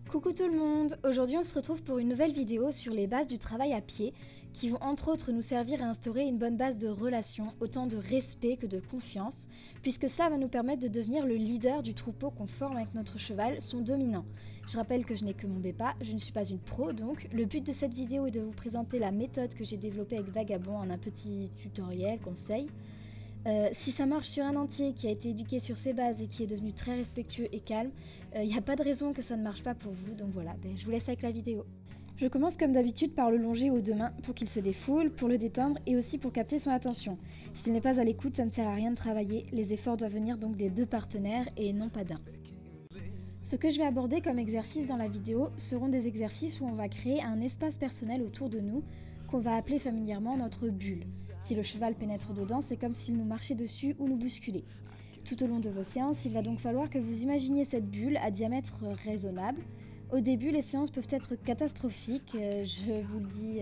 Coucou tout le monde, aujourd'hui on se retrouve pour une nouvelle vidéo sur les bases du travail à pied qui vont entre autres nous servir à instaurer une bonne base de relation, autant de respect que de confiance, puisque ça va nous permettre de devenir le leader du troupeau qu'on forme avec notre cheval, son dominant. Je rappelle que je n'ai que mon BEPA, je ne suis pas une pro donc, le but de cette vidéo est de vous présenter la méthode que j'ai développée avec Vagabond en un petit tutoriel, conseil. Si ça marche sur un entier qui a été éduqué sur ses bases et qui est devenu très respectueux et calme, il n'y a pas de raison que ça ne marche pas pour vous, donc voilà, je vous laisse avec la vidéo. Je commence comme d'habitude par le longer aux deux mains pour qu'il se défoule, pour le détendre et aussi pour capter son attention. S'il n'est pas à l'écoute, ça ne sert à rien de travailler, les efforts doivent venir donc des deux partenaires et non pas d'un. Ce que je vais aborder comme exercice dans la vidéo seront des exercices où on va créer un espace personnel autour de nous, qu'on va appeler familièrement notre bulle. Si le cheval pénètre dedans, c'est comme s'il nous marchait dessus ou nous bousculait. Tout au long de vos séances, il va donc falloir que vous imaginiez cette bulle à diamètre raisonnable. Au début, les séances peuvent être catastrophiques, je vous le dis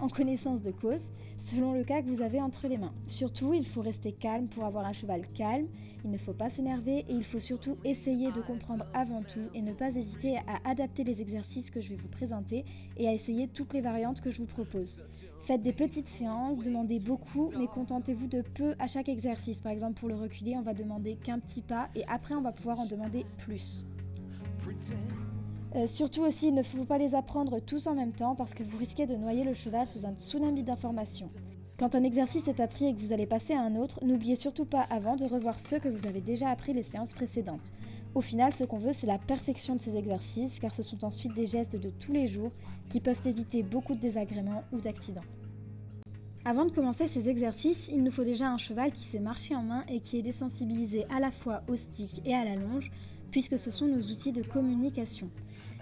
en connaissance de cause, selon le cas que vous avez entre les mains. Surtout, il faut rester calme pour avoir un cheval calme, il ne faut pas s'énerver et il faut surtout essayer de comprendre avant tout et ne pas hésiter à adapter les exercices que je vais vous présenter et à essayer toutes les variantes que je vous propose. Faites des petites séances, demandez beaucoup, mais contentez-vous de peu à chaque exercice. Par exemple, pour le reculer, on va demander qu'un petit pas et après on va pouvoir en demander plus. Surtout aussi, il ne faut pas les apprendre tous en même temps parce que vous risquez de noyer le cheval sous un tsunami d'informations. Quand un exercice est appris et que vous allez passer à un autre, n'oubliez surtout pas avant de revoir ceux que vous avez déjà appris les séances précédentes. Au final, ce qu'on veut, c'est la perfection de ces exercices car ce sont ensuite des gestes de tous les jours qui peuvent éviter beaucoup de désagréments ou d'accidents. Avant de commencer ces exercices, il nous faut déjà un cheval qui sait marcher en main et qui est désensibilisé à la fois au stick et à la longe, puisque ce sont nos outils de communication.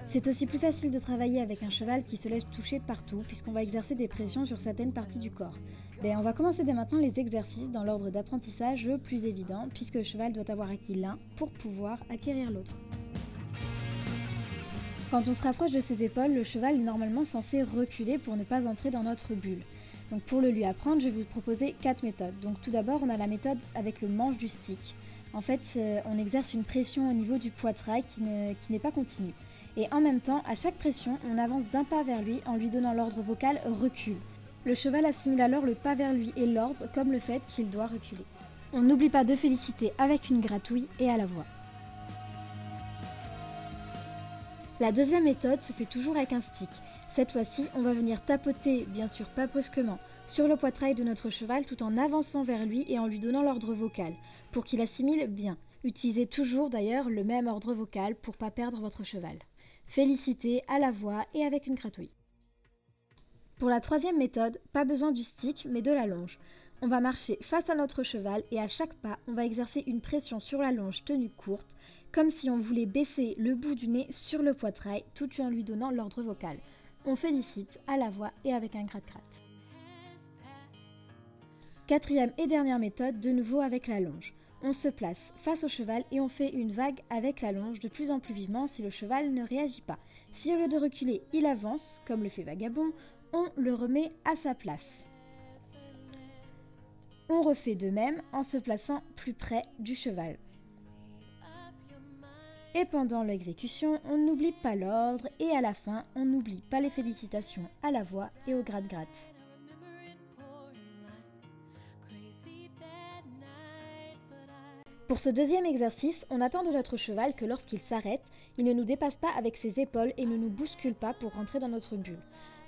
C'est aussi plus facile de travailler avec un cheval qui se laisse toucher partout, puisqu'on va exercer des pressions sur certaines parties du corps. On va commencer dès maintenant les exercices dans l'ordre d'apprentissage le plus évident, puisque le cheval doit avoir acquis l'un pour pouvoir acquérir l'autre. Quand on se rapproche de ses épaules, le cheval est normalement censé reculer pour ne pas entrer dans notre bulle. Donc pour le lui apprendre, je vais vous proposer 4 méthodes. Donc tout d'abord, on a la méthode avec le manche du stick. En fait, on exerce une pression au niveau du poitrail qui n'est pas continue. Et en même temps, à chaque pression, on avance d'un pas vers lui en lui donnant l'ordre vocal « recule ». Le cheval assimile alors le pas vers lui et l'ordre comme le fait qu'il doit reculer. On n'oublie pas de féliciter avec une gratouille et à la voix. La deuxième méthode se fait toujours avec un stick. Cette fois-ci, on va venir tapoter, bien sûr pas brusquement, sur le poitrail de notre cheval tout en avançant vers lui et en lui donnant l'ordre vocal, pour qu'il assimile bien. Utilisez toujours d'ailleurs le même ordre vocal pour ne pas perdre votre cheval. Félicitez à la voix et avec une gratouille. Pour la troisième méthode, pas besoin du stick mais de la longe. On va marcher face à notre cheval et à chaque pas, on va exercer une pression sur la longe tenue courte, comme si on voulait baisser le bout du nez sur le poitrail tout en lui donnant l'ordre vocal. On félicite à la voix et avec un gratte-gratte. Quatrième et dernière méthode, de nouveau avec la longe. On se place face au cheval et on fait une vague avec la longe de plus en plus vivement si le cheval ne réagit pas. Si au lieu de reculer, il avance, comme le fait Vagabond, on le remet à sa place. On refait de même en se plaçant plus près du cheval. Et pendant l'exécution, on n'oublie pas l'ordre et à la fin, on n'oublie pas les félicitations à la voix et au gratte-gratte. Pour ce deuxième exercice, on attend de notre cheval que lorsqu'il s'arrête, il ne nous dépasse pas avec ses épaules et ne nous bouscule pas pour rentrer dans notre bulle.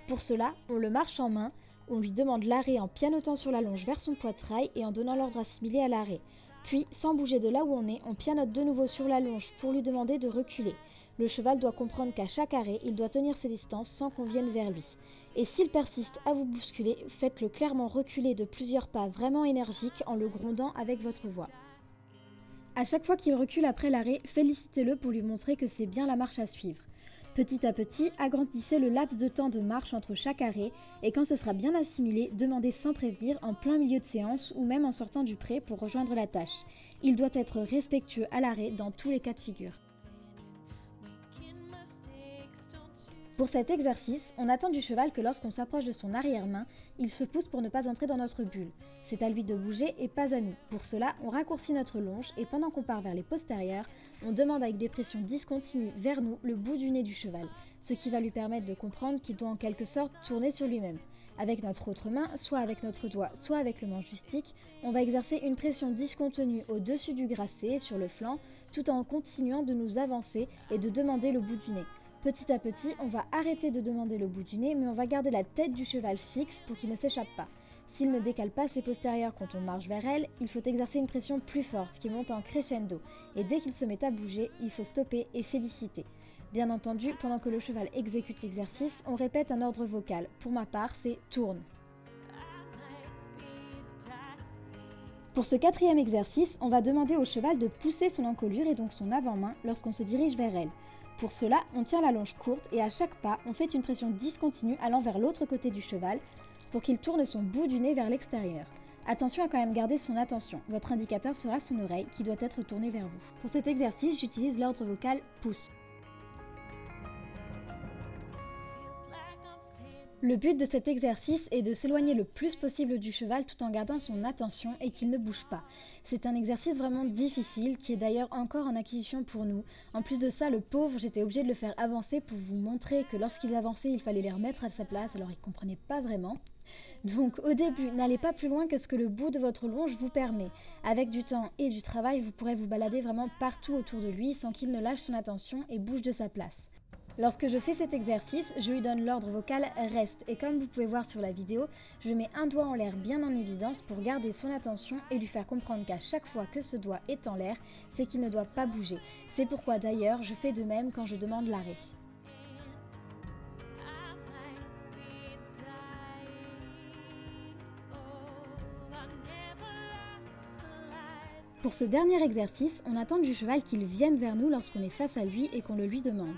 Pour cela, on le marche en main, on lui demande l'arrêt en pianotant sur la longe vers son poitrail et en donnant l'ordre assimilé à l'arrêt. Puis, sans bouger de là où on est, on pianote de nouveau sur la longe pour lui demander de reculer. Le cheval doit comprendre qu'à chaque arrêt, il doit tenir ses distances sans qu'on vienne vers lui. Et s'il persiste à vous bousculer, faites-le clairement reculer de plusieurs pas vraiment énergiques en le grondant avec votre voix. À chaque fois qu'il recule après l'arrêt, félicitez-le pour lui montrer que c'est bien la marche à suivre. Petit à petit, agrandissez le laps de temps de marche entre chaque arrêt et quand ce sera bien assimilé, demandez sans prévenir en plein milieu de séance ou même en sortant du pré pour rejoindre la tâche. Il doit être respectueux à l'arrêt dans tous les cas de figure. Pour cet exercice, on attend du cheval que lorsqu'on s'approche de son arrière-main, il se pousse pour ne pas entrer dans notre bulle. C'est à lui de bouger et pas à nous. Pour cela, on raccourcit notre longe et pendant qu'on part vers les postérieurs, on demande avec des pressions discontinues vers nous le bout du nez du cheval, ce qui va lui permettre de comprendre qu'il doit en quelque sorte tourner sur lui-même. Avec notre autre main, soit avec notre doigt, soit avec le manche du stick, on va exercer une pression discontinue au-dessus du grasset, sur le flanc, tout en continuant de nous avancer et de demander le bout du nez. Petit à petit, on va arrêter de demander le bout du nez, mais on va garder la tête du cheval fixe pour qu'il ne s'échappe pas. S'il ne décale pas ses postérieurs quand on marche vers elle, il faut exercer une pression plus forte qui monte en crescendo, et dès qu'il se met à bouger, il faut stopper et féliciter. Bien entendu, pendant que le cheval exécute l'exercice, on répète un ordre vocal. Pour ma part, c'est « tourne ». Pour ce quatrième exercice, on va demander au cheval de pousser son encolure et donc son avant-main lorsqu'on se dirige vers elle. Pour cela, on tient la longe courte et à chaque pas, on fait une pression discontinue allant vers l'autre côté du cheval pour qu'il tourne son bout du nez vers l'extérieur. Attention à quand même garder son attention. Votre indicateur sera son oreille qui doit être tournée vers vous. Pour cet exercice, j'utilise l'ordre vocal « pousse ». Le but de cet exercice est de s'éloigner le plus possible du cheval tout en gardant son attention et qu'il ne bouge pas. C'est un exercice vraiment difficile qui est d'ailleurs encore en acquisition pour nous. En plus de ça, le pauvre, j'étais obligée de le faire avancer pour vous montrer que lorsqu'ils avançaient, il fallait les remettre à sa place, alors ils ne comprenaient pas vraiment. Donc au début, n'allez pas plus loin que ce que le bout de votre longe vous permet. Avec du temps et du travail, vous pourrez vous balader vraiment partout autour de lui sans qu'il ne lâche son attention et bouge de sa place. Lorsque je fais cet exercice, je lui donne l'ordre vocal « reste » et comme vous pouvez voir sur la vidéo, je mets un doigt en l'air bien en évidence pour garder son attention et lui faire comprendre qu'à chaque fois que ce doigt est en l'air, c'est qu'il ne doit pas bouger. C'est pourquoi d'ailleurs je fais de même quand je demande l'arrêt. Pour ce dernier exercice, on attend du cheval qu'il vienne vers nous lorsqu'on est face à lui et qu'on le lui demande.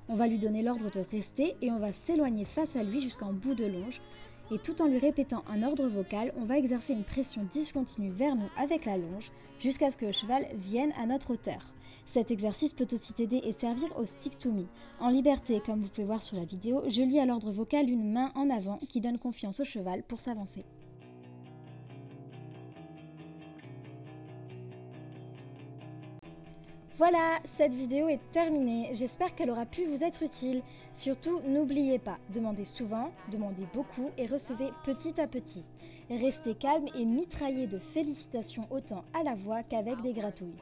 On va lui donner l'ordre de rester et on va s'éloigner face à lui jusqu'en bout de longe. Et tout en lui répétant un ordre vocal, on va exercer une pression discontinue vers nous avec la longe jusqu'à ce que le cheval vienne à notre hauteur. Cet exercice peut aussi t'aider et servir au stick to me. En liberté, comme vous pouvez voir sur la vidéo, je lis à l'ordre vocal une main en avant qui donne confiance au cheval pour s'avancer. Voilà, cette vidéo est terminée, j'espère qu'elle aura pu vous être utile. Surtout, n'oubliez pas, demandez souvent, demandez beaucoup et recevez petit à petit. Restez calme et mitraillez de félicitations autant à la voix qu'avec des gratouilles.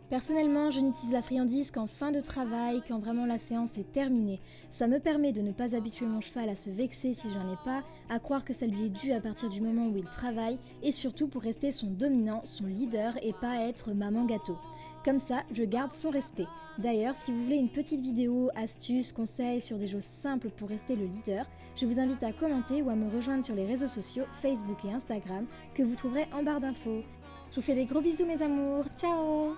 Personnellement, je n'utilise la friandise qu'en fin de travail, quand vraiment la séance est terminée. Ça me permet de ne pas habituer mon cheval à se vexer si j'en ai pas, à croire que ça lui est dû à partir du moment où il travaille, et surtout pour rester son dominant, son leader et pas être maman gâteau. Comme ça, je garde son respect. D'ailleurs, si vous voulez une petite vidéo, astuce, conseil sur des choses simples pour rester le leader, je vous invite à commenter ou à me rejoindre sur les réseaux sociaux, Facebook et Instagram, que vous trouverez en barre d'infos. Je vous fais des gros bisous mes amours, ciao!